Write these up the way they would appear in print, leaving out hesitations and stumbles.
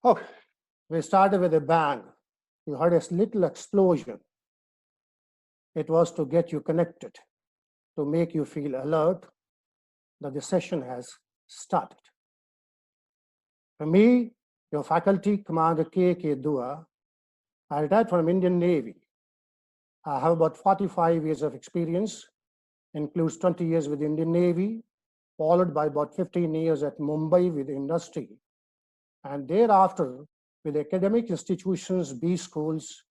Oh, we started with a bang. You heard a little explosion. It was to get you connected, to make you feel alert that the session has started. For me, your faculty, Commander K.K. Dua, I retired from Indian Navy. I have about 45 years of experience, includes 20 years with the Indian Navy, followed by about 15 years at Mumbai with industry, and thereafter with academic institutions, B schools,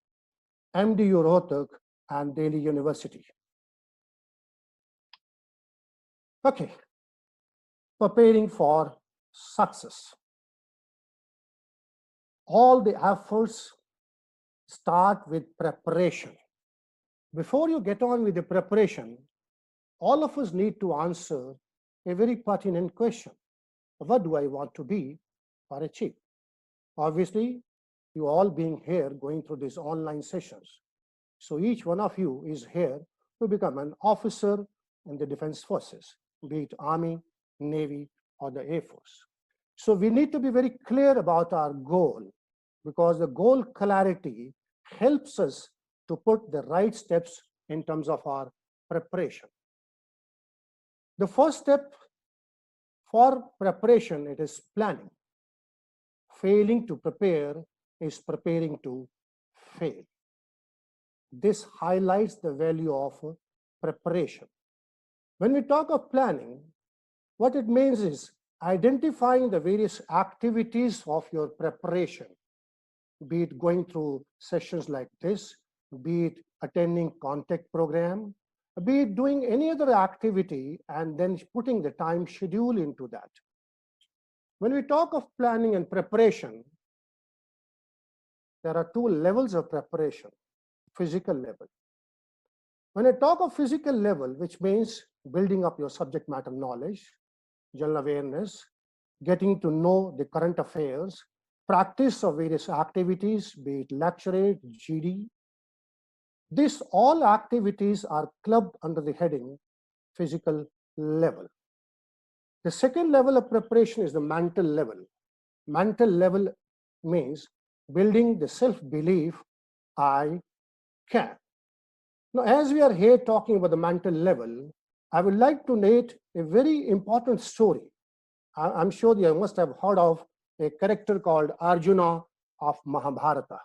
MDU Rohtak, and Delhi University. Okay, preparing for success. All the efforts start with preparation. Before you get on with the preparation, all of us need to answer a very pertinent question. What do I want to be or achieve? Obviously, you all being here going through these online sessions. So each one of you is here to become an officer in the defense forces, be it Army, Navy, or the Air Force. So we need to be very clear about our goal, because the goal clarity helps us to put the right steps in terms of our preparation. The first step for preparation, it is planning. Failing to prepare is preparing to fail. This highlights the value of preparation. When we talk of planning, what it means is identifying the various activities of your preparation, be it going through sessions like this, be it attending contact program, be it doing any other activity, and then putting the time schedule into that. When we talk of planning and preparation, there are two levels of preparation. Physical level. When I talk of physical level, which means building up your subject matter knowledge, general awareness, getting to know the current affairs, practice of various activities, be it lecturate, GD. These all activities are clubbed under the heading physical level. The second level of preparation is the mental level. Mental level means building the self-belief, I can. Now, as we are here talking about the mental level, I would like to narrate a very important story. I'm sure you must have heard of a character called Arjuna of Mahabharata.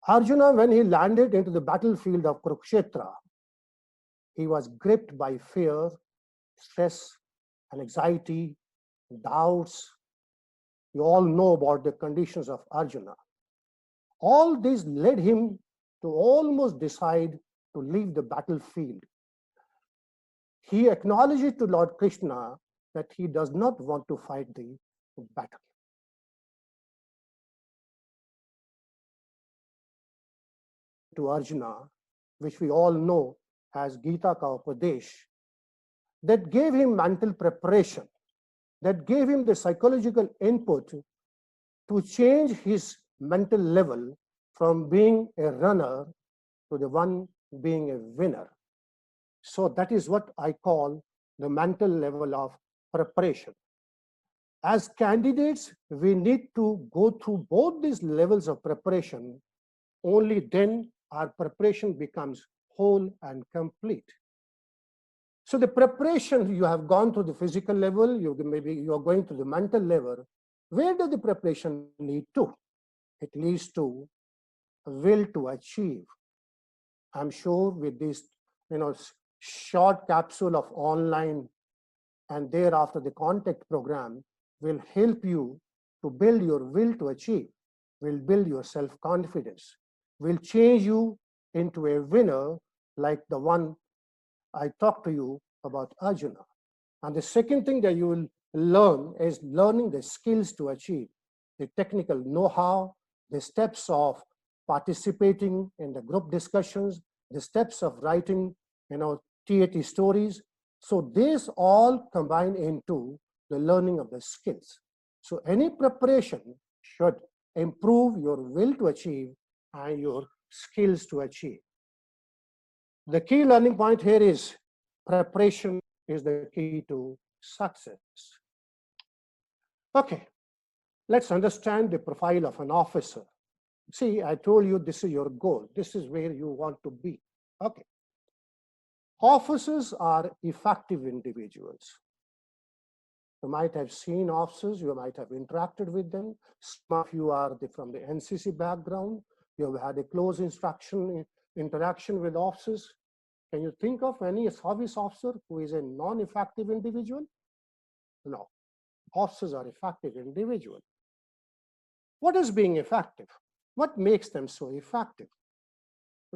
Arjuna, when he landed into the battlefield of Kurukshetra, he was gripped by fear, stress, and anxiety, doubts. You all know about the conditions of Arjuna. All this led him to almost decide to leave the battlefield. He acknowledged to Lord Krishna that he does not want to fight the battle. To Arjuna, which we all know as Gita Ka Upadesh, that gave him mental preparation, that gave him the psychological input to change his mental level from being a runner to the one being a winner. So that is what I call the mental level of preparation. As candidates, we need to go through both these levels of preparation. Only then our preparation becomes whole and complete. So the preparation, you have gone through the physical level, maybe you are going to the mental level. Where does the preparation lead to? It leads to a will to achieve. I'm sure with this, short capsule of online and thereafter the contact program will help you to build your will to achieve, will build your self-confidence, will change you into a winner like the one I talked to you about Arjuna. And the second thing that you will learn is learning the skills to achieve, the technical know-how, the steps of participating in the group discussions, the steps of writing, TAT stories. So these all combine into the learning of the skills. So any preparation should improve your will to achieve and your skills to achieve. The key learning point here is preparation is the key to success. Okay, Let's understand the profile of an officer. See, I told you this is your goal. This is where you want to be. Okay. Officers are effective individuals. You might have seen officers, you might have interacted with them. Some of you are from the NCC background. You have had a close interaction with officers. Can you think of any service officer who is a non-effective individual? No. Officers are effective individuals. What is being effective? What makes them so effective?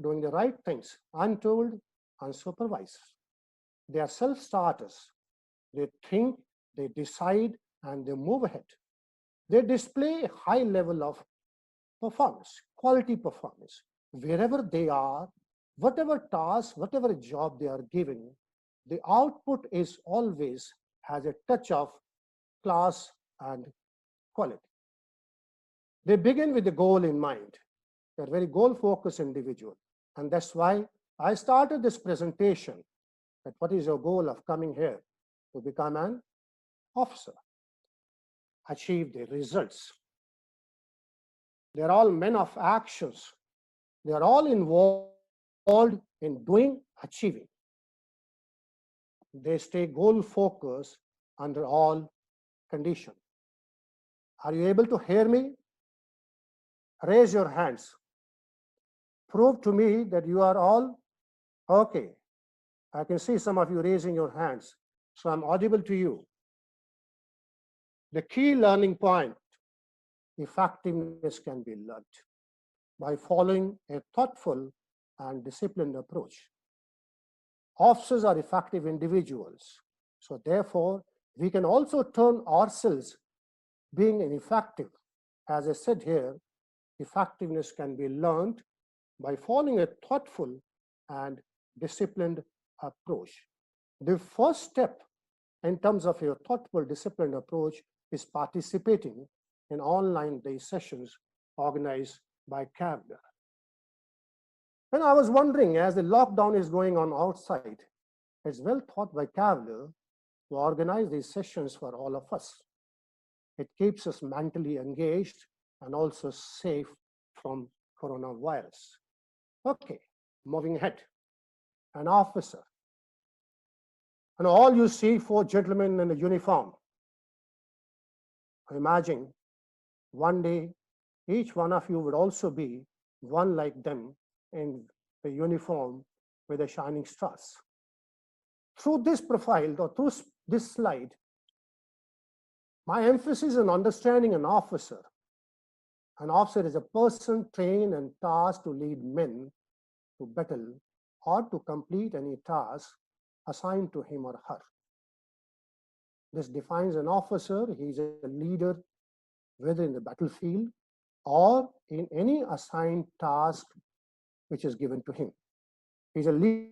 Doing the right things, untold, unsupervised. They are self-starters. They think, they decide, and they move ahead. They display a high level of performance, quality performance. Wherever they are, whatever task, whatever job they are given, the output is always has a touch of class and quality. They begin with the goal in mind. They're very goal-focused individual. And that's why I started this presentation that what is your goal of coming here? To become an officer, achieve the results. They're all men of actions. They're all involved in doing, achieving. They stay goal-focused under all conditions. Are you able to hear me? Raise your hands. Prove to me that you are all okay. I can see some of you raising your hands, so I'm audible to you. The key learning point, effectiveness can be learned by following a thoughtful and disciplined approach. Officers are effective individuals, so therefore we can also turn ourselves being ineffective. As I said here, effectiveness can be learned by following a thoughtful and disciplined approach. The first step in terms of your thoughtful, disciplined approach is participating in online day sessions organized by Kavler. And I was wondering, as the lockdown is going on outside, it's well thought by Kavler to organize these sessions for all of us. It keeps us mentally engaged and also safe from coronavirus. Okay, moving ahead. An officer. And all you see 4 gentlemen in a uniform. Imagine one day each one of you would also be one like them in a uniform with a shining stars. Through this profile or through this slide, my emphasis on understanding an officer. An officer is a person trained and tasked to lead men to battle or to complete any task assigned to him or her. This defines an officer. He is a leader, whether in the battlefield or in any assigned task which is given to him. He's a leader.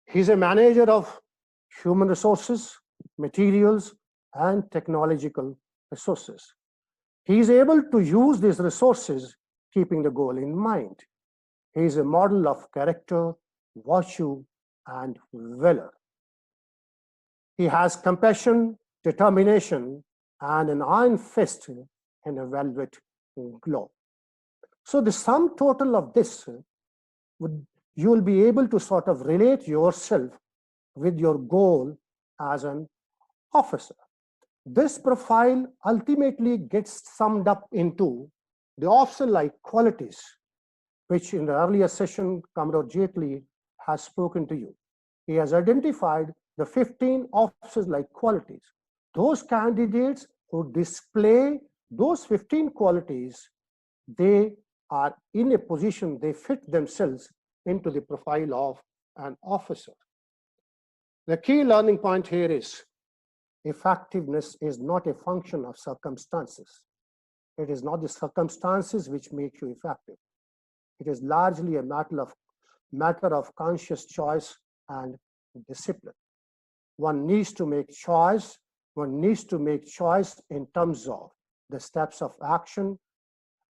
He's a manager of human resources, materials, and technological resources. He is able to use these resources, keeping the goal in mind. He is a model of character, virtue, and valor. He has compassion, determination, and an iron fist and a velvet glove. So the sum total of this, you will be able to sort of relate yourself with your goal as an officer. This profile ultimately gets summed up into the officer-like qualities, which in the earlier session, Commodore Jaitley has spoken to you. He has identified the 15 officer-like qualities. Those candidates who display those 15 qualities, they are in a position, they fit themselves into the profile of an officer. The key learning point here is effectiveness is not a function of circumstances. It is not the circumstances which make you effective. It is largely a matter of conscious choice and discipline. One needs to make choice. One needs to make choice in terms of the steps of action,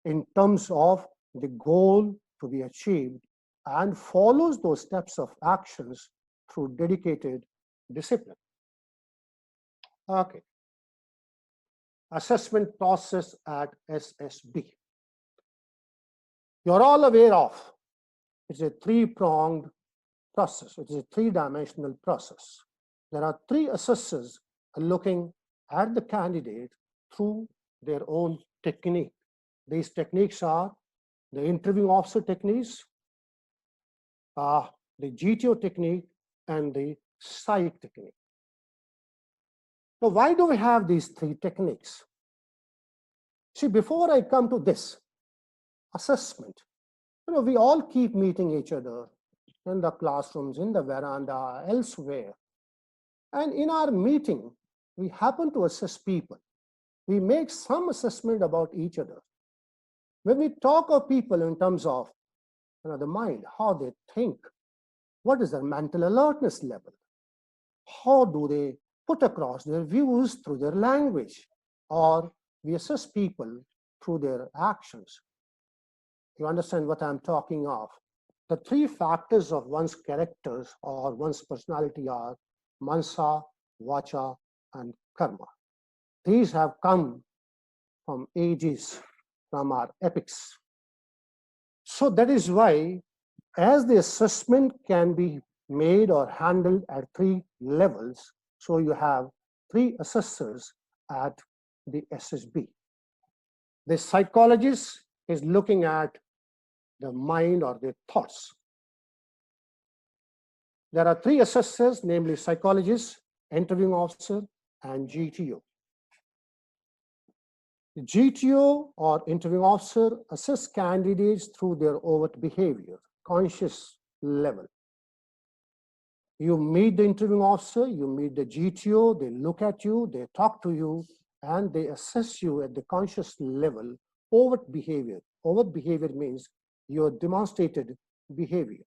in terms of the goal to be achieved, and follows those steps of actions through dedicated discipline. Okay. Assessment process at SSB. You're all aware of it's a three-pronged process. It is a three-dimensional process. There are three assessors looking at the candidate through their own technique. These techniques are the interviewing officer techniques, the GTO technique, and the psych technique. Now, why do we have these three techniques? See, before I come to this assessment, we all keep meeting each other in the classrooms, in the veranda, elsewhere. And in our meeting, we happen to assess people. We make some assessment about each other. When we talk of people in terms of the mind, how they think, what is their mental alertness level? How do they put across their views through their language? Or we assess people through their actions. You understand what I'm talking of? The three factors of one's characters or one's personality are mansa, vacha, and karma. These have come from ages, from our epics. So that is why, as the assessment can be made or handled at three levels, so you have three assessors at the SSB. The psychologist is looking at the mind or the thoughts. There are three assessors, namely psychologist, interviewing officer, and GTO. The GTO or interviewing officer assess candidates through their overt behavior, conscious level. You meet the interviewing officer, you meet the GTO, they look at you, they talk to you, and they assess you at the conscious level, overt behavior. Overt behavior means your demonstrated behavior.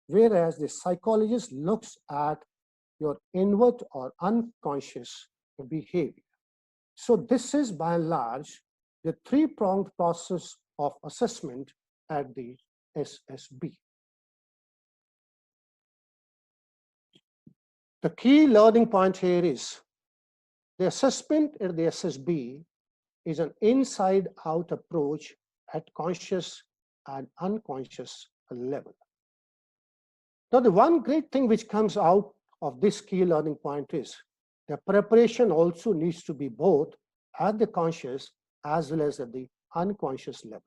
Whereas the psychologist looks at your inward or unconscious behavior. So this is by and large the three-pronged process of assessment at the SSB. The key learning point here is the assessment at the SSB is an inside-out approach at conscious and unconscious level. Now, the one great thing which comes out of this key learning point is the preparation also needs to be both at the conscious as well as at the unconscious level.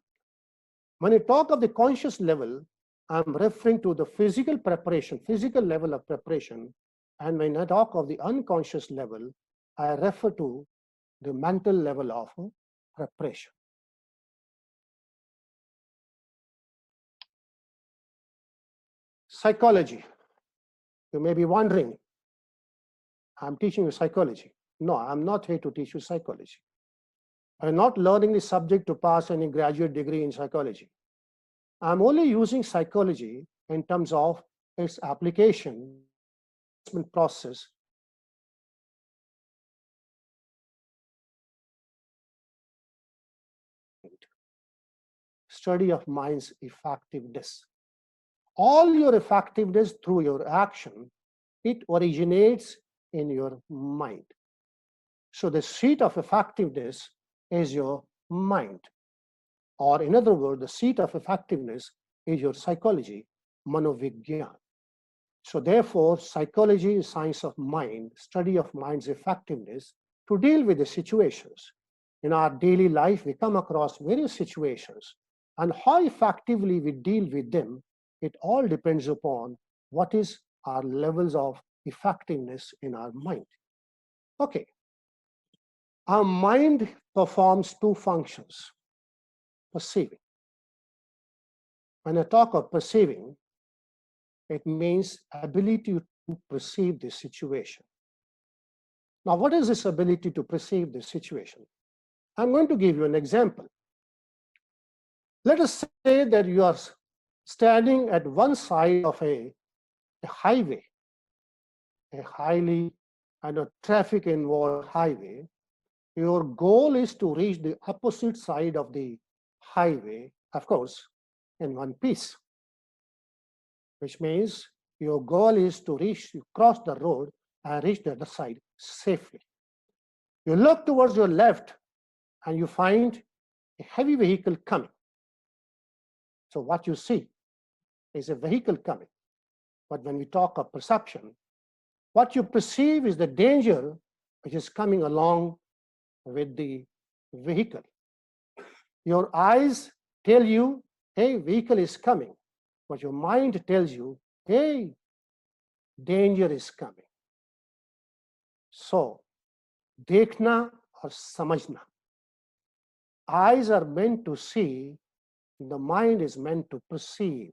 When I talk of the conscious level, I'm referring to the physical preparation, physical level of preparation. And when I talk of the unconscious level, I refer to the mental level of preparation. Psychology. You may be wondering, I'm teaching you psychology. No, I'm not here to teach you psychology. I'm not learning the subject to pass any graduate degree in psychology. I'm only using psychology in terms of its application process. Study of mind's effectiveness. All your effectiveness through your action, it originates in your mind. So the seat of effectiveness is your mind. Or in other words, the seat of effectiveness is your psychology, manovigyan. So therefore, psychology is science of mind, study of mind's effectiveness to deal with the situations. In our daily life, we come across various situations, and how effectively we deal with them, it all depends upon what is our levels of effectiveness in our mind. Okay. Our mind performs two functions. Perceiving. When I talk of perceiving, it means ability to perceive the situation. Now, what is this ability to perceive the situation? I'm going to give you an example. Let us say that you are standing at one side of a highway, a highly traffic-involved highway. Your goal is to reach the opposite side of the highway, of course, in one piece, which means your goal is to cross the road and reach the other side safely. You look towards your left and you find a heavy vehicle coming. So what you see is a vehicle coming. But when we talk of perception, what you perceive is the danger which is coming along with the vehicle. Your eyes tell you, hey, vehicle is coming. But your mind tells you, hey, danger is coming. So, देखना और समझना. Eyes are meant to see, the mind is meant to perceive.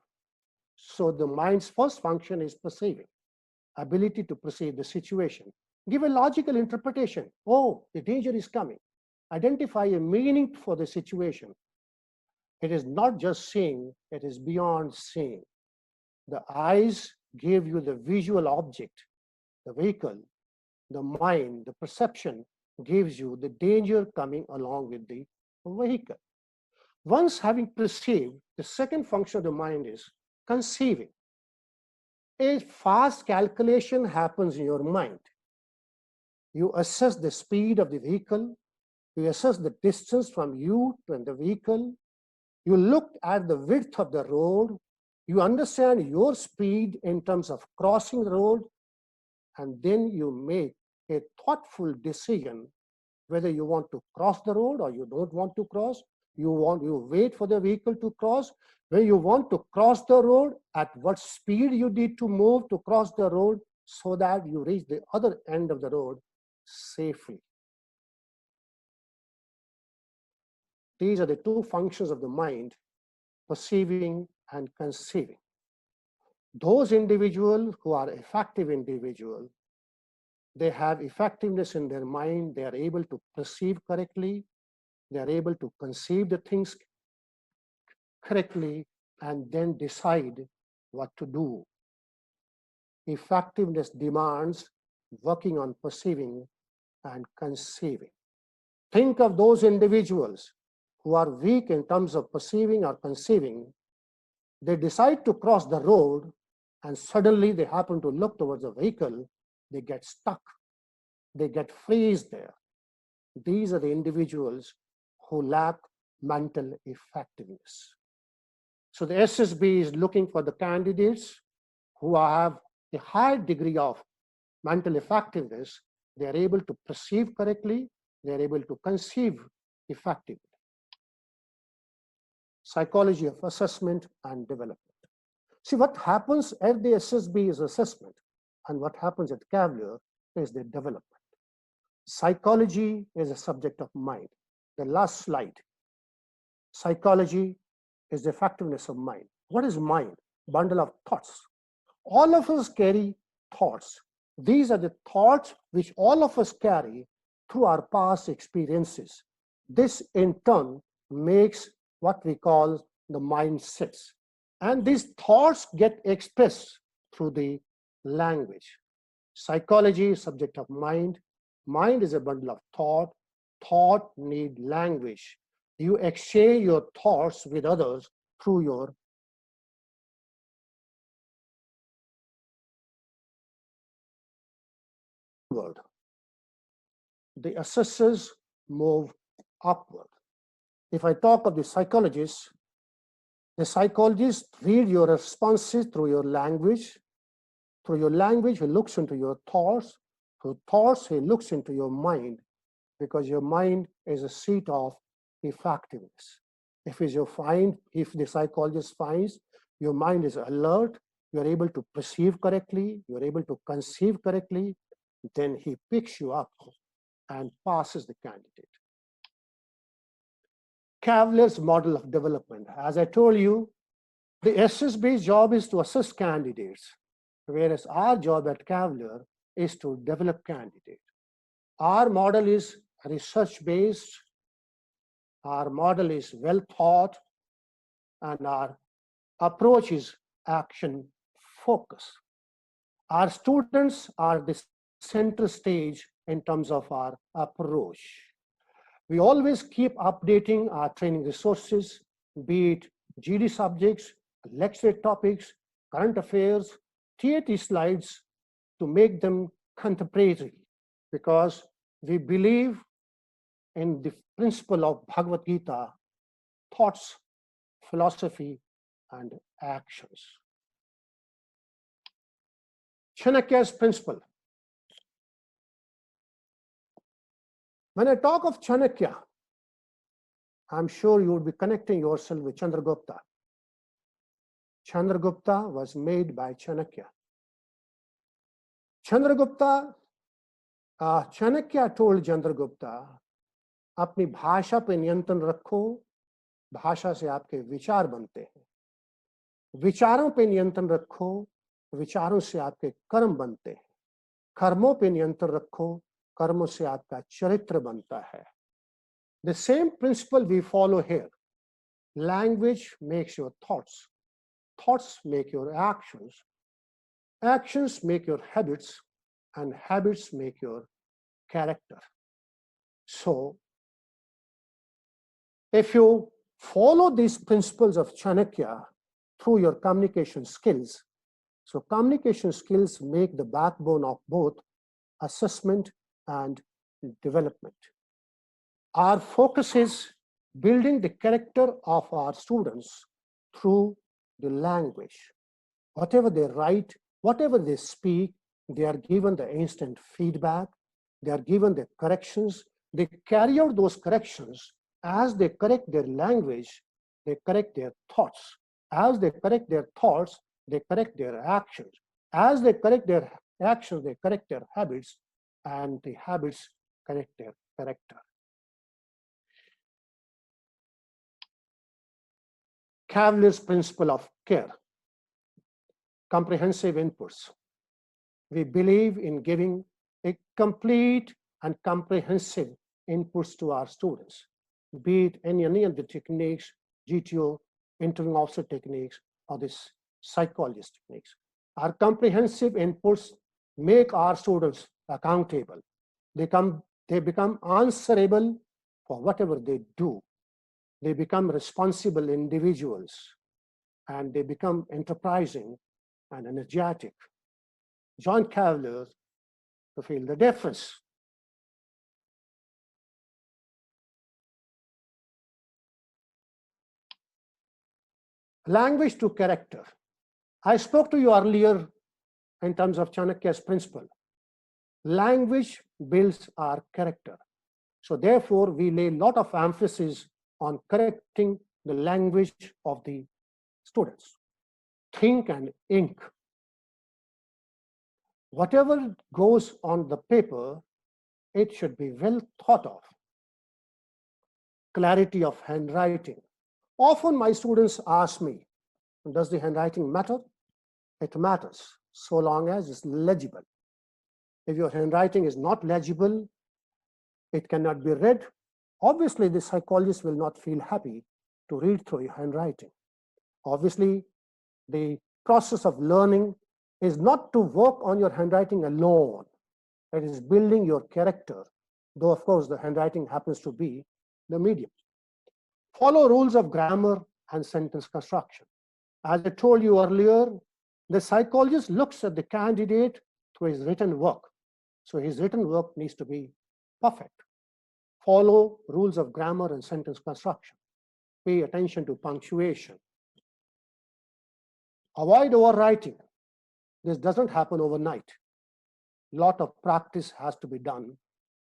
So the mind's first function is perceiving, ability to perceive the situation. Give a logical interpretation. Oh, the danger is coming. Identify a meaning for the situation. It is not just seeing, it is beyond seeing. The eyes give you the visual object, the vehicle. The mind, the perception gives you the danger coming along with the vehicle. Once having perceived, the second function of the mind is conceiving. A fast calculation happens in your mind. You assess the speed of the vehicle, you assess the distance from you to the vehicle, you look at the width of the road, you understand your speed in terms of crossing the road, and then you make a thoughtful decision whether you want to cross the road or you don't want to cross. You wait for the vehicle to cross. When you want to cross the road, at what speed you need to move to cross the road so that you reach the other end of the road safely. These are the two functions of the mind, perceiving and conceiving. Those individuals who are effective individuals, they have effectiveness in their mind, they are able to perceive correctly, they are able to conceive the things correctly, and then decide what to do. Effectiveness demands working on perceiving and conceiving. Think of those individuals who are weak in terms of perceiving or conceiving. They decide to cross the road and suddenly they happen to look towards a vehicle, they get stuck, they get freeze there. These are the individuals who lack mental effectiveness. So the SSB is looking for the candidates who have a high degree of mental effectiveness. They are able to perceive correctly, they are able to conceive effectively. Psychology of assessment and development. See, what happens at the SSB is assessment, and what happens at Cavalier is the development. Psychology is a subject of mind. The last slide. Psychology is the effectiveness of mind. What is mind? Bundle of thoughts. All of us carry thoughts. These are the thoughts which all of us carry through our past experiences. This in turn makes what we call the mindsets. And these thoughts get expressed through the language. Psychology is subject of mind. Mind is a bundle of thought. Thought need language. You exchange your thoughts with others through your word. The assessors move upward. If I talk of the psychologists read your responses through your language. Through your language, he looks into your thoughts. Through thoughts, he looks into your mind, because your mind is a seat of effectiveness. If the psychologist finds your mind is alert, you're able to perceive correctly, you're able to conceive correctly, then he picks you up and passes the candidate. Cavalier's model of development. As I told you, the SSB's job is to assess candidates, whereas our job at Cavalier is to develop candidates. Our model is research-based, our model is well thought, and our approach is action-focused. Our students are the center stage in terms of our approach. We always keep updating our training resources, be it GD subjects, lecture topics, current affairs, TAT slides, to make them contemporary, because we believe in the principle of Bhagavad Gita, thoughts, philosophy, and actions. Chanakya's principle. When I talk of Chanakya, I'm sure you would be connecting yourself with Chandragupta. Chandragupta was made by Chanakya. Chanakya told Chandragupta, अपनी भाषा पे नियंत्रण रखो, भाषा से आपके विचार बनते हैं, विचारों पे नियंत्रण रखो, विचारों से आपके कर्म बनते हैं, कर्मों पे नियंत्रण रखो, कर्मों से आपका चरित्र बनता है. The same principle we follow here. Language makes your thoughts, thoughts make your actions, actions make your habits, and habits make your character. So, if you follow these principles of Chanakya through your communication skills, so communication skills make the backbone of both assessment and development. Our focus is building the character of our students through the language. Whatever they write, whatever they speak, they are given the instant feedback, they are given the corrections, they carry out those corrections. As they correct their language, they correct their thoughts. As they correct their thoughts, they correct their actions. As they correct their actions, they correct their habits, and the habits correct their character. Cavalier's principle of care. Comprehensive inputs. We believe in giving a complete and comprehensive inputs to our students, be it any of the techniques, GTO, interviewing officer techniques, or this psychologist techniques. Our comprehensive inputs make our students accountable. They become answerable for whatever they do. They become responsible individuals, and they become enterprising and energetic. John Cavalier to feel the difference. Language to character. I spoke to you earlier in terms of Chanakya's principle. Language builds our character. So therefore, we lay a lot of emphasis on correcting the language of the students. Think and ink. Whatever goes on the paper, it should be well thought of. Clarity of handwriting. Often my students ask me, does the handwriting matter? It matters, so long as it's legible. If your handwriting is not legible, it cannot be read. Obviously, the psychologist will not feel happy to read through your handwriting. Obviously, the process of learning is not to work on your handwriting alone. It is building your character, though of course the handwriting happens to be the medium. Follow rules of grammar and sentence construction. As I told you earlier, the psychologist looks at the candidate through his written work. So his written work needs to be perfect. Follow rules of grammar and sentence construction. Pay attention to punctuation. Avoid overwriting. This doesn't happen overnight. A lot of practice has to be done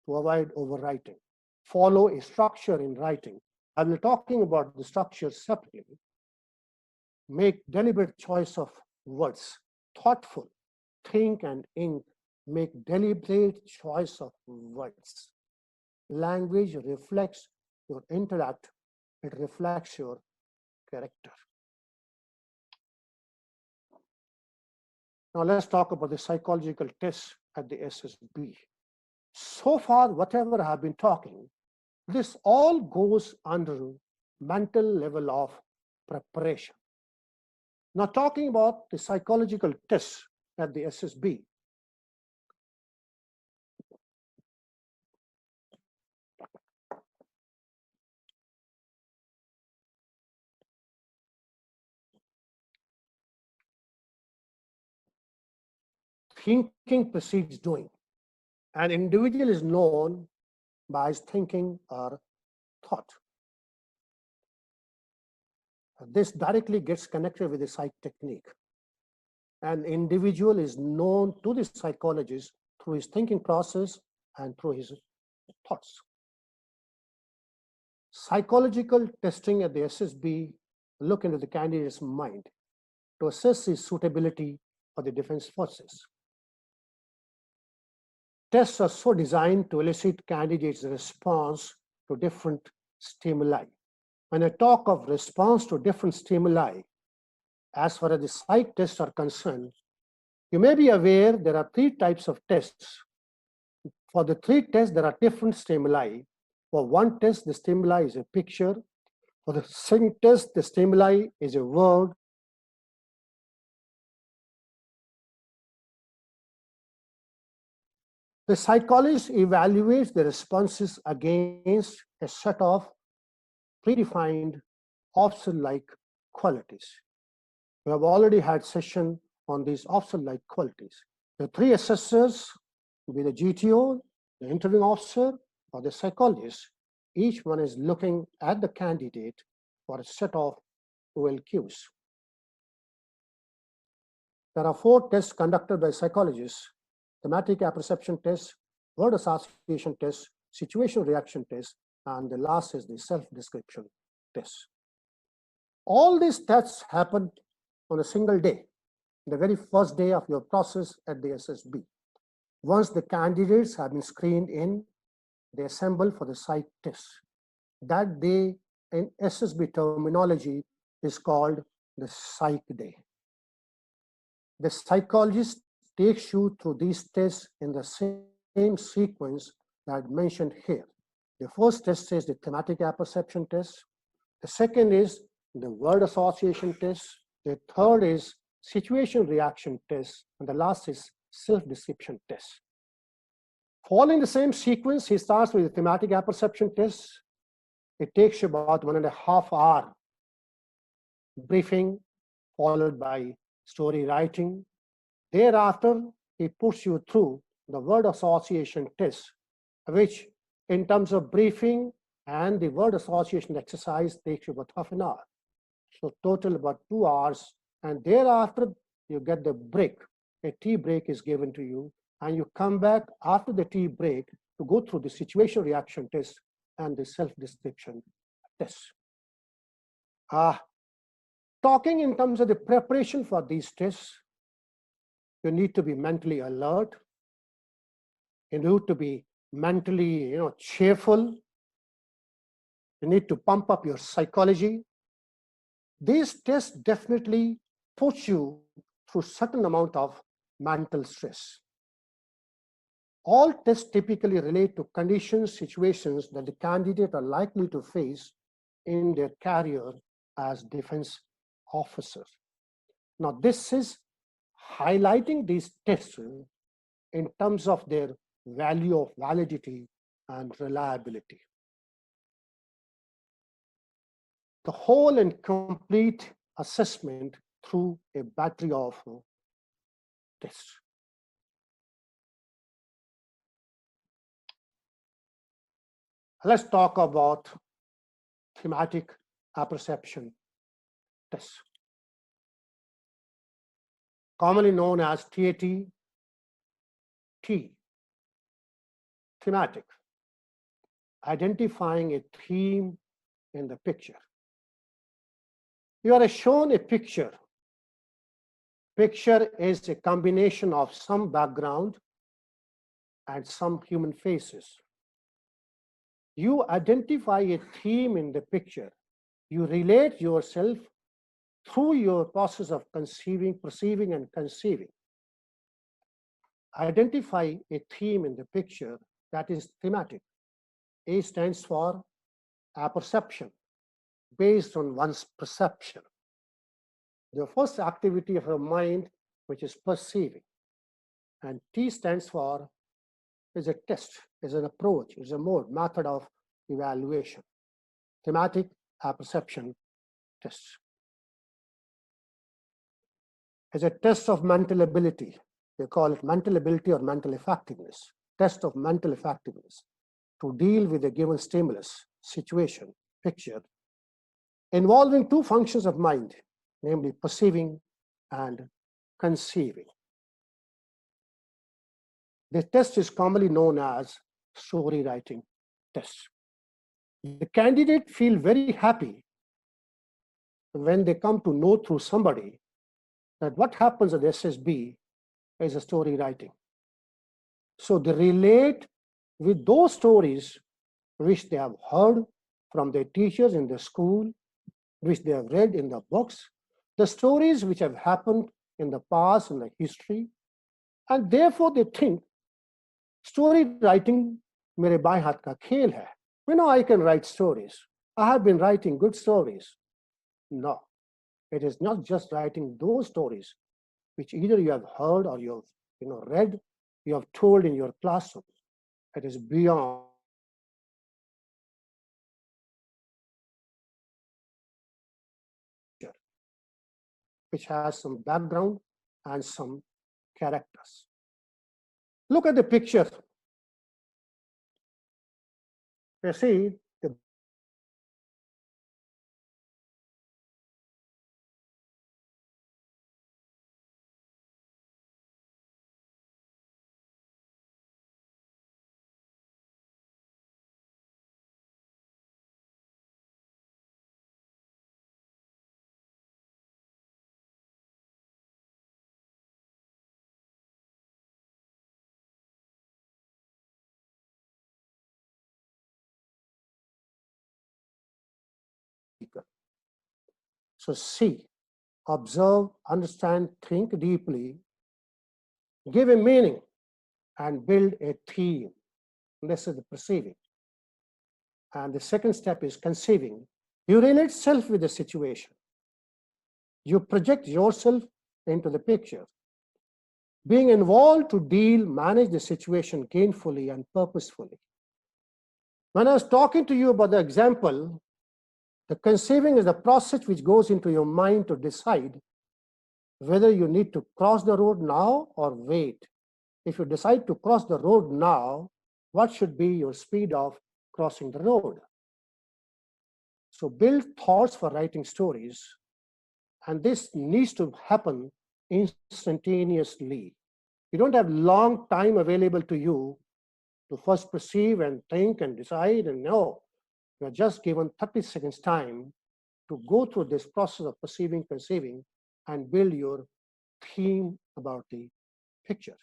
to avoid overwriting. Follow a structure in writing. I will be talking about the structure separately. Make deliberate choice of words. Thoughtful. Think and ink. Make deliberate choice of words. Language reflects your intellect. It reflects your character. Now let's talk about the psychological tests at the SSB. So far, whatever I have been talking, this all goes under mental level of preparation. Now talking about the psychological tests at the SSB. thinking precedes doing. An individual is known by his thinking or thought. This directly gets connected with the psych technique. An individual is known to the psychologist through his thinking process and through his thoughts. Psychological testing at the SSB look into the candidate's mind to assess his suitability for the defense forces. Tests are so designed to elicit candidates' response to different stimuli. When I talk of response to different stimuli, as far as the psych tests are concerned, you may be aware there are 3 types of tests. For the 3 tests, there are different stimuli. For one test, the stimuli is a picture. For the second test, the stimuli is a word. The psychologist evaluates the responses against a set of predefined officer-like qualities. We have already had session on these officer-like qualities. The 3 assessors will be the GTO, the interviewing officer, or the psychologist. Each one is looking at the candidate for a set of OLQs. There are 4 tests conducted by psychologists: Thematic Apperception Test, Word Association Test, Situation Reaction Test, and the last is the Self-Description Test. All these tests happen on a single day, the very first day of your process at the SSB. Once the candidates have been screened in, they assemble for the psych test. That day in SSB terminology is called the psych day. The psychologist takes you through these tests in the same sequence that I mentioned here. The first test is the Thematic Apperception Test. The second is the Word Association Test. The third is Situation Reaction Test. And the last is Self-Description Test. Following the same sequence, he starts with the Thematic Apperception Test. It takes you about 1.5 hours briefing, followed by story writing. Thereafter, he puts you through the Word Association Test, which in terms of briefing and the word association exercise takes you about half an hour. So total about 2 hours. And thereafter, you get the break. A tea break is given to you, and you come back after the tea break to go through the situation reaction test and the self-description test. Talking in terms of the preparation for these tests, you need to be mentally alert. You need to be mentally, cheerful. You need to pump up your psychology. These tests definitely put you through certain amount of mental stress. All tests typically relate to conditions, situations that the candidate are likely to face in their career as defense officers. Now, this is highlighting these tests in terms of their value of validity and reliability. The whole and complete assessment through a battery of tests. Let's talk about thematic apperception test, commonly known as TAT. Thematic, identifying a theme in the picture. You are shown a picture. Picture is a combination of some background and some human faces. You identify a theme in the picture. You relate yourself through your process of conceiving, perceiving, and conceiving. Identify a theme in the picture that is thematic. A stands for apperception, based on one's perception. The first activity of the mind, which is perceiving. And T stands for is a test, is an approach, is a method of evaluation. Thematic apperception test is a test of mental ability. They call it mental ability or mental effectiveness, test of mental effectiveness to deal with a given stimulus, situation, picture, involving two functions of mind, namely perceiving and conceiving. The test is commonly known as story writing test. The candidate feel very happy when they come to know through somebody that what happens at SSB is a story writing. So they relate with those stories which they have heard from their teachers in the school, which they have read in the books, the stories which have happened in the past, in the history, and therefore they think story writing mere baएं हाथ का खेल hai. We know I can write stories. I have been writing good stories. No, it is not just writing those stories which either you have heard or you have read, you have told in your classroom. It is beyond which has some background and some characters. Look at the picture. You see the speaker. So see, observe, understand, think deeply, give a meaning, and build a theme. This is the perceiving. And the second step is conceiving. You relate self with the situation. You project yourself into the picture. Being involved to deal, manage the situation gainfully and purposefully. When I was talking to you about the example, the conceiving is the process which goes into your mind to decide whether you need to cross the road now or wait. If you decide to cross the road now, what should be your speed of crossing the road? So build thoughts for writing stories, and this needs to happen instantaneously. You don't have long time available to you to first perceive and think and decide, and no, you're just given 30 seconds time to go through this process of perceiving, conceiving, and build your theme about the picture.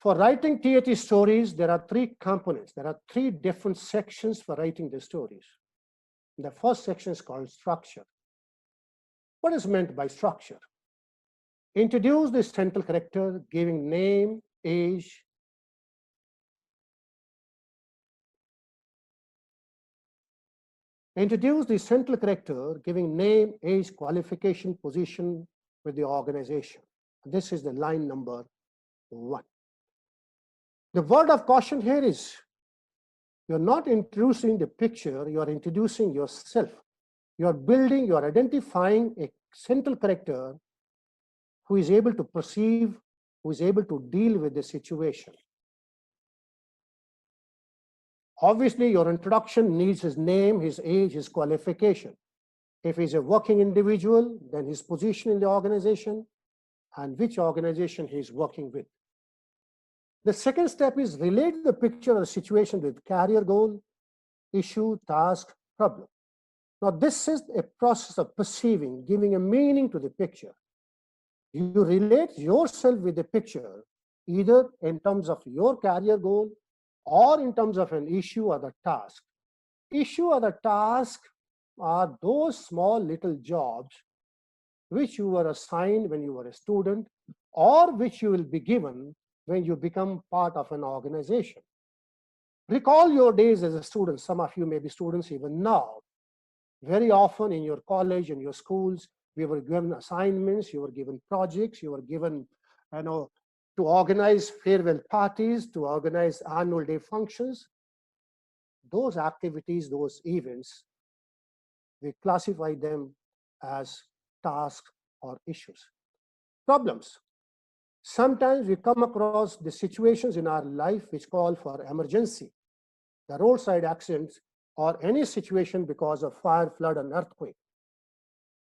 For writing TAT stories, there are three components. There are three different sections for writing the stories. The first section is called structure. What is meant by structure? Introduce the central character, giving name, age, introduce the central character, giving name, age, qualification, position with the organization. This is the line number 1. The word of caution here is, you're not introducing the picture, you are introducing yourself. You are building, you are identifying a central character who is able to perceive, who is able to deal with the situation. Obviously, your introduction needs his name, his age, his qualification. If he's a working individual, then his position in the organization and which organization he's working with. The second step is relate the picture or the situation with career goal, issue, task, problem. Now, this is a process of perceiving, giving a meaning to the picture. You relate yourself with the picture, either in terms of your career goal or in terms of an issue or the task. Issue or the task are those small little jobs which you were assigned when you were a student or which you will be given when you become part of an organization. Recall your days as a student. Some of you may be students even now. Very often in your college and your schools, we were given assignments, you were given projects, you were given, to organize farewell parties, to organize annual day functions. Those activities, those events, we classify them as tasks or issues. Problems. Sometimes we come across the situations in our life which call for emergency, the roadside accidents, or any situation because of fire, flood, and earthquake.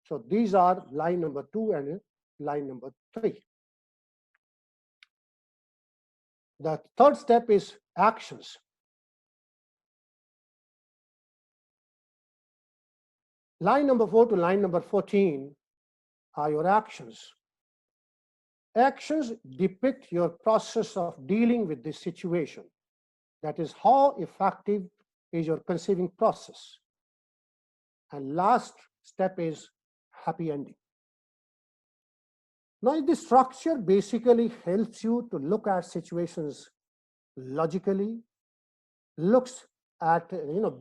So these are line number 2 and line number 3. The third step is actions. Line number 4 to line number 14 are your actions. Actions depict your process of dealing with this situation. That is, how effective is your conceiving process. And last step is happy ending. Now, this structure basically helps you to look at situations logically, looks at,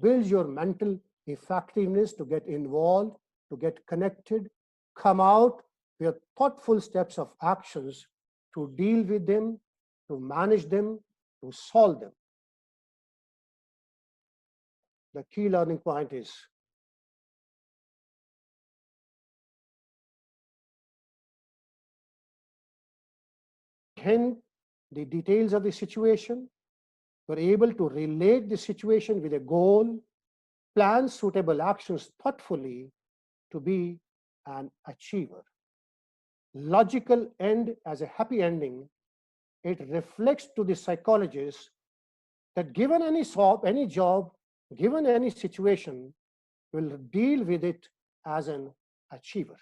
builds your mental effectiveness to get involved, to get connected, come out with thoughtful steps of actions to deal with them, to manage them, to solve them. The key learning point is hence the details of the situation. You're able to relate the situation with a goal, plan suitable actions thoughtfully to be an achiever. Logical end as a happy ending, it reflects to the psychologist that given any job, given any situation, will deal with it as an achiever.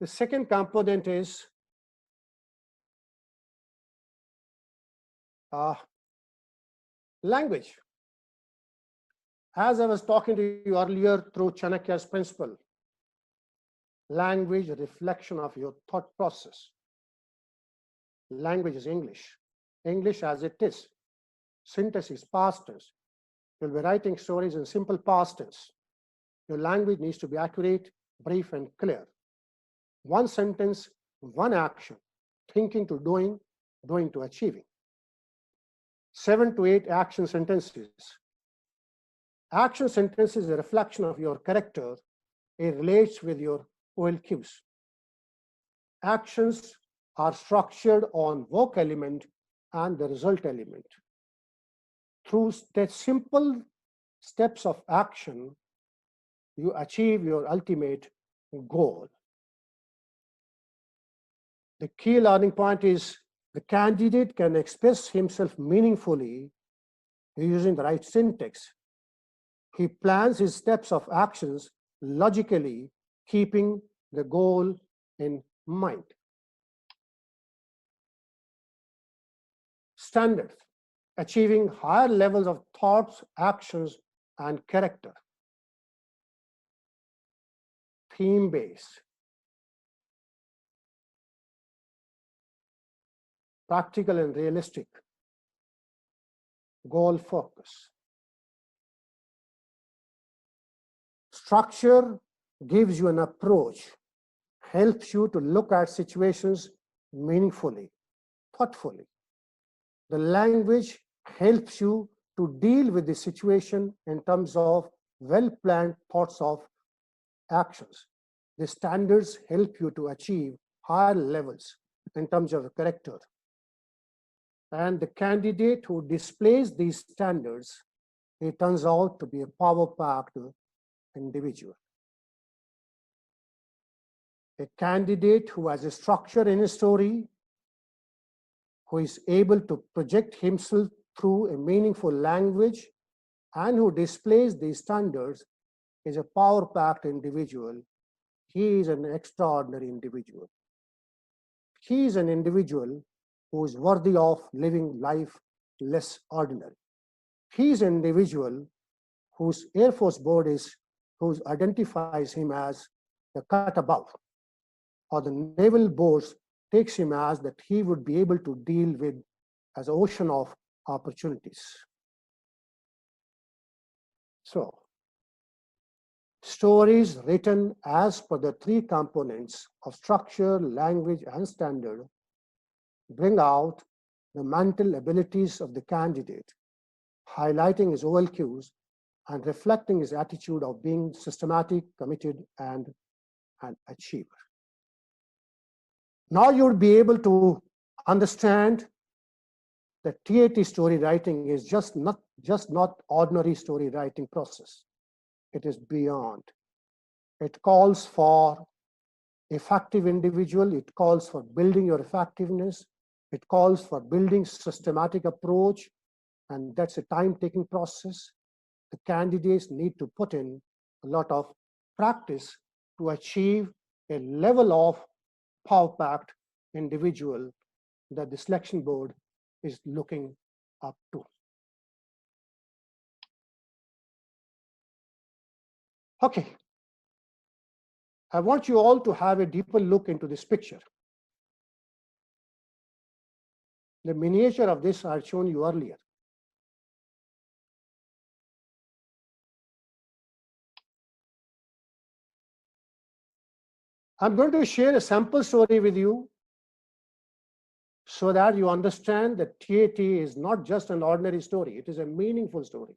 The second component is language. As I was talking to you earlier through Chanakya's principle, language, reflection of your thought process. Language is English. English as it is. Syntax is past tense. You'll be writing stories in simple past tense. Your language needs to be accurate, brief, and clear. One sentence, one action. Thinking to doing, doing to achieving. 7 to 8 action sentences. Action sentences is a reflection of your character. It relates with your OLQs. Actions are structured on work element and the result element. Through the simple steps of action, you achieve your ultimate goal. The key learning point is the candidate can express himself meaningfully using the right syntax. He plans his steps of actions logically, keeping the goal in mind. Standards, achieving higher levels of thoughts, actions, and character. Theme base. Practical and realistic. Goal focus. Structure gives you an approach, helps you to look at situations meaningfully, thoughtfully. The language helps you to deal with the situation in terms of well-planned thoughts of actions. The standards help you to achieve higher levels in terms of character. And the candidate who displays these standards, it turns out to be a power-packed individual. A candidate who has a structure in a story, who is able to project himself through a meaningful language, and who displays these standards is a power-packed individual. He is an extraordinary individual. He is an individual who is worthy of living life less ordinary. He is an individual whose Air Force Board who identifies him as the cut above, or the Naval Board takes him as that he would be able to deal with as an ocean of opportunities. So, stories written as per the 3 components of structure, language, and standard bring out the mental abilities of the candidate, highlighting his OLQs and reflecting his attitude of being systematic, committed, and an achiever. Now you'll be able to understand that TAT story writing is just not ordinary story writing process. It is beyond. It calls for effective individual. It calls for building your effectiveness. It calls for building systematic approach, and that's a time-taking process. The candidates need to put in a lot of practice to achieve a level of power-packed individual that the selection board is looking up to. Okay. I want you all to have a deeper look into this picture. The miniature of this I've shown you earlier. I'm going to share a sample story with you so that you understand that TAT is not just an ordinary story. It is a meaningful story.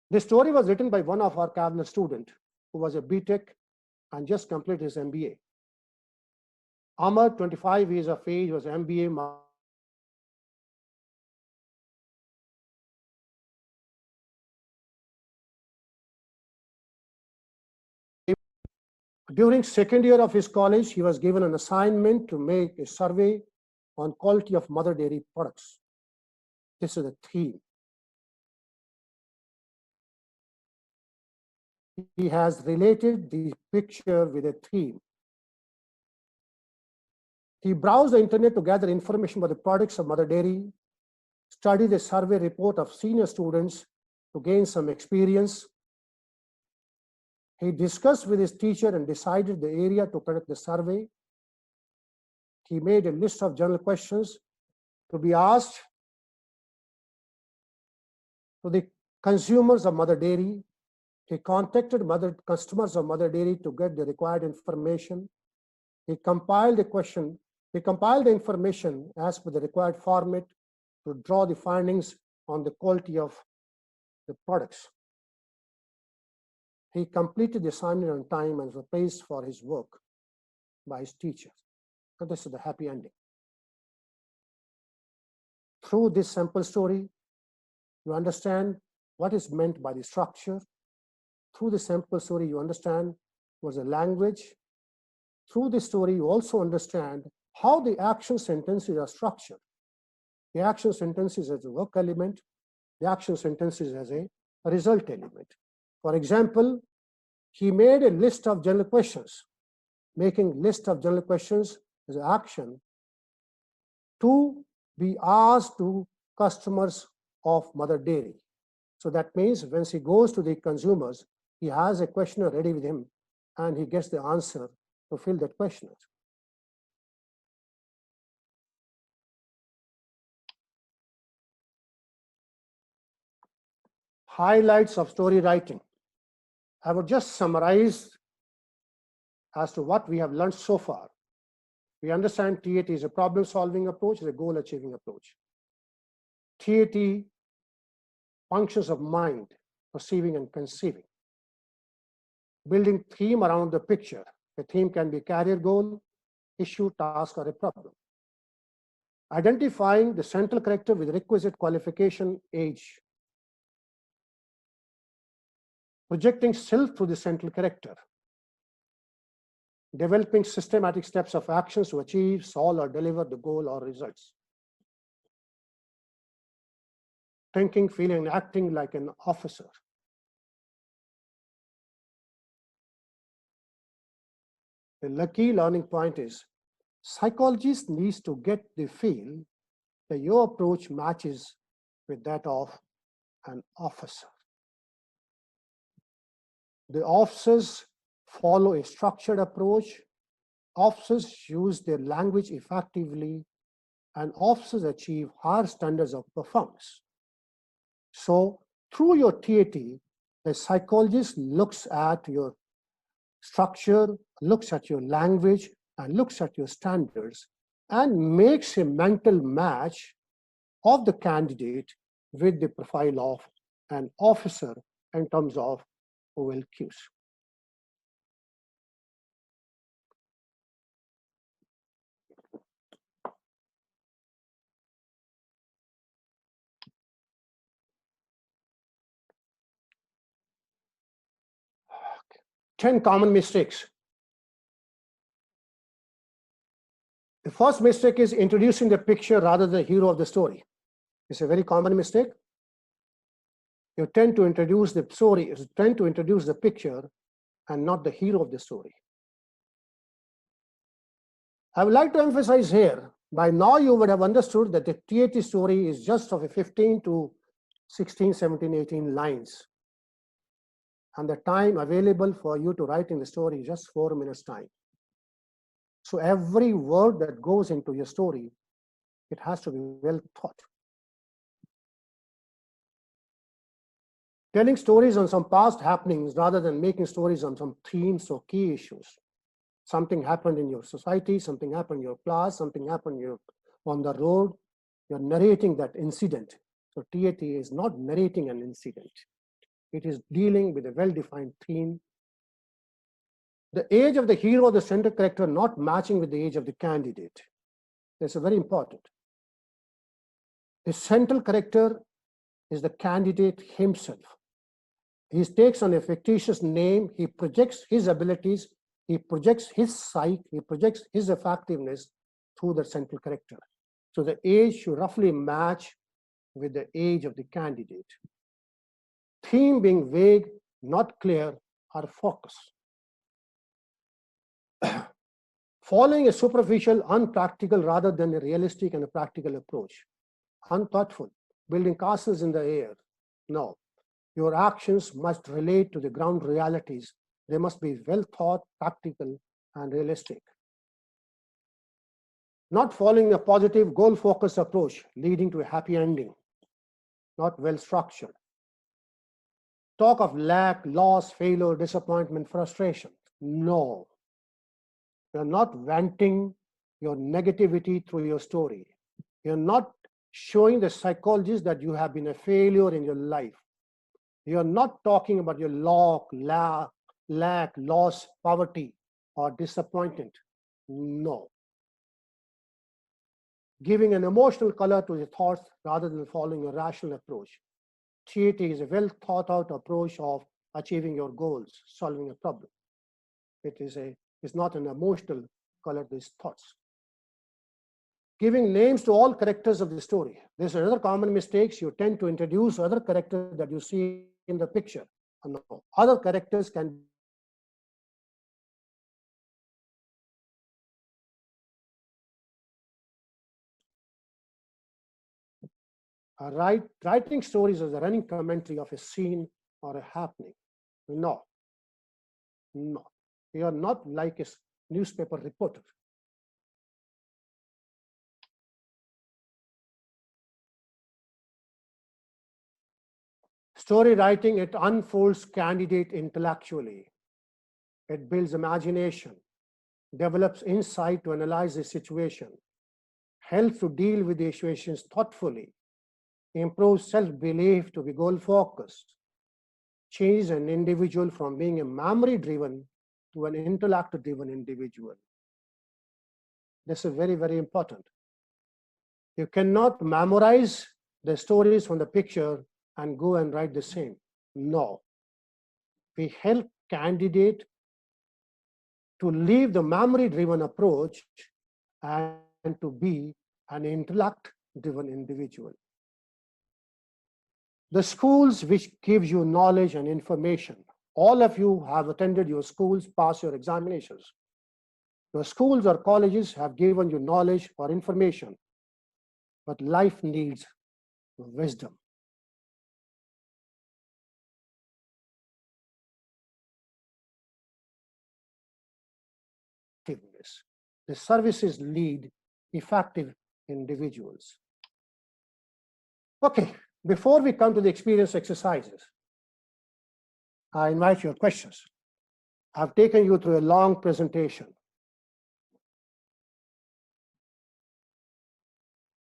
This story was written by one of our Kavner student who was a BTech and just completed his MBA. Amar, 25 years of age, was MBA. During second year of his college, he was given an assignment to make a survey on quality of mother dairy products. This is the theme. He has related the picture with a theme. He browsed the internet to gather information about the products of mother dairy, studied a survey report of senior students to gain some experience. He discussed with his teacher and decided the area to conduct the survey. He made a list of general questions to be asked to the consumers of mother dairy. He contacted customers of mother dairy to get the required information. He compiled the information as per the required format to draw the findings on the quality of the products. He completed the assignment on time and was praised for his work by his teacher. So this is the happy ending. Through this sample story, you understand what is meant by the structure. Through the sample story, you understand what's the language. Through this story, you also understand how the action sentences are structured. The action sentences as a work element, the action sentences as a result element. For example, he made a list of general questions. Making list of general questions is an action to be asked to customers of mother dairy. So that means when he goes to the consumers, he has a questionnaire ready with him and he gets the answer to fill that questionnaire. Highlights of story writing. I would just summarize as to what we have learned so far. We understand TAT is a problem-solving approach, is a goal-achieving approach. TAT functions of mind, perceiving and conceiving. Building theme around the picture. A theme can be a career goal, issue, task, or a problem. Identifying the central character with requisite qualification, age. Projecting self through the central character. Developing systematic steps of actions to achieve, solve, or deliver the goal or results. Thinking, feeling, and acting like an officer. The key learning point is psychologists need to get the feel that your approach matches with that of an officer. The officers follow a structured approach. Officers use their language effectively, and officers achieve higher standards of performance. So through your TAT, the psychologist looks at your structure, looks at your language, and looks at your standards, and makes a mental match of the candidate with the profile of an officer in terms of OLQs. Okay. 10 common mistakes. The first mistake is introducing the picture rather than the hero of the story. It's a very common mistake. You tend to introduce the story, you tend to introduce the picture and not the hero of the story. I would like to emphasize here, by now you would have understood that the TAT story is just of a 15 to 16, 17, 18 lines. And the time available for you to write in the story is just 4 minutes time. So every word that goes into your story, it has to be well thought. Telling stories on some past happenings rather than making stories on some themes or key issues. Something happened in your society, something happened in your class, something happened on the road. You're narrating that incident. So TAT is not narrating an incident. It is dealing with a well-defined theme. The age of the hero or the center character not matching with the age of the candidate. That's very important. The central character is the candidate himself. He takes on a fictitious name, he projects his abilities, he projects his psyche, he projects his effectiveness through the central character. So the age should roughly match with the age of the candidate. Theme being vague, not clear, or focus. Following a superficial, unpractical rather than a realistic and a practical approach. Unthoughtful, building castles in the air. No. Your actions must relate to the ground realities. They must be well thought, practical, and realistic. Not following a positive, goal-focused approach leading to a happy ending. Not well structured. Talk of lack, loss, failure, disappointment, frustration. No. You're not venting your negativity through your story. You're not showing the psychologists that you have been a failure in your life. You're not talking about your lack, loss, poverty, or disappointment. No. Giving an emotional color to your thoughts rather than following a rational approach. TAT is a well thought out approach of achieving your goals, solving a problem. It's not an emotional color to his thoughts. Giving names to all characters of the story. There's another common mistake. You tend to introduce other characters that you see in the picture. No. Other characters can writing stories as a running commentary of a scene or a happening. No. No. You are not like a newspaper reporter. Story writing, it unfolds candidate intellectually. It builds imagination, develops insight to analyze the situation, helps to deal with the situations thoughtfully, improves self-belief to be goal-focused, changes an individual from being a memory-driven to an intellect-driven individual. This is very, very important. You cannot memorize the stories from the picture and go and write the same. No. We help candidate to leave the memory-driven approach and to be an intellect-driven individual. The schools which gives you knowledge and information. All of you have attended your schools, passed your examinations. Your schools or colleges have given you knowledge or information, but life needs wisdom. The services lead effective individuals. Okay, before we come to the experience exercises, I invite your questions. I've taken you through a long presentation.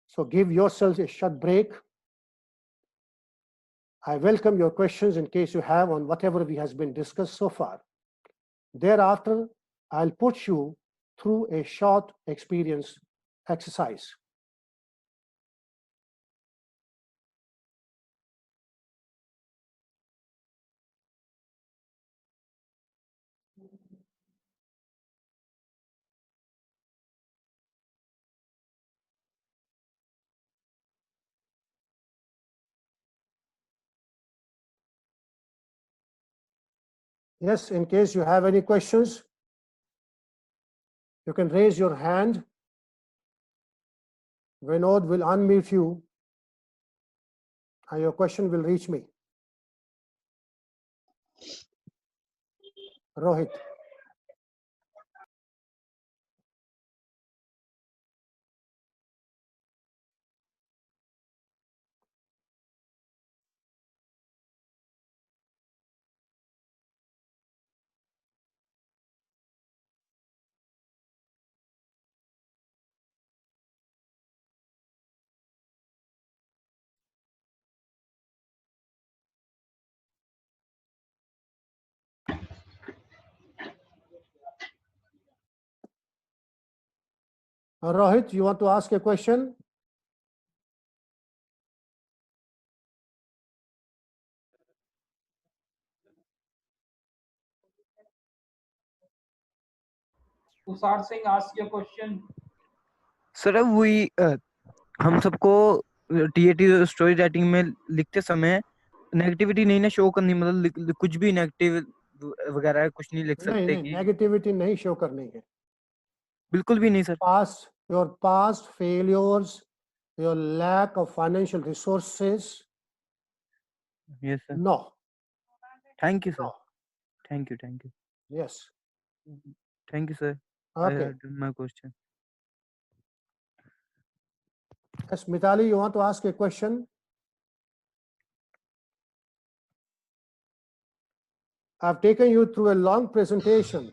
So give yourselves a short break. I welcome your questions in case you have on whatever has been discussed so far. Thereafter, I'll put you through a short experience exercise. Yes, in case you have any questions, you can raise your hand. Vinod will unmute you and your question will reach me. Rohit. Rohit, you want to ask a question? Tushar Singh, ask your question. Sir वही हम सबको TAT story writing में लिखते समय negativity नहीं ना show करनी, मतलब कुछ भी नेगेटिव वगैरह कुछ नहीं लिख सकते? नहीं, नेगेटिविटी नहीं शो करनी है, बिल्कुल भी नहीं sir. your past failures, your lack of financial resources. Yes sir. No. Thank you sir. No. Thank you. Yes. Thank you sir. Okay. I have done my question. Yes, Mitali, you want to ask a question? I've taken you through a long presentation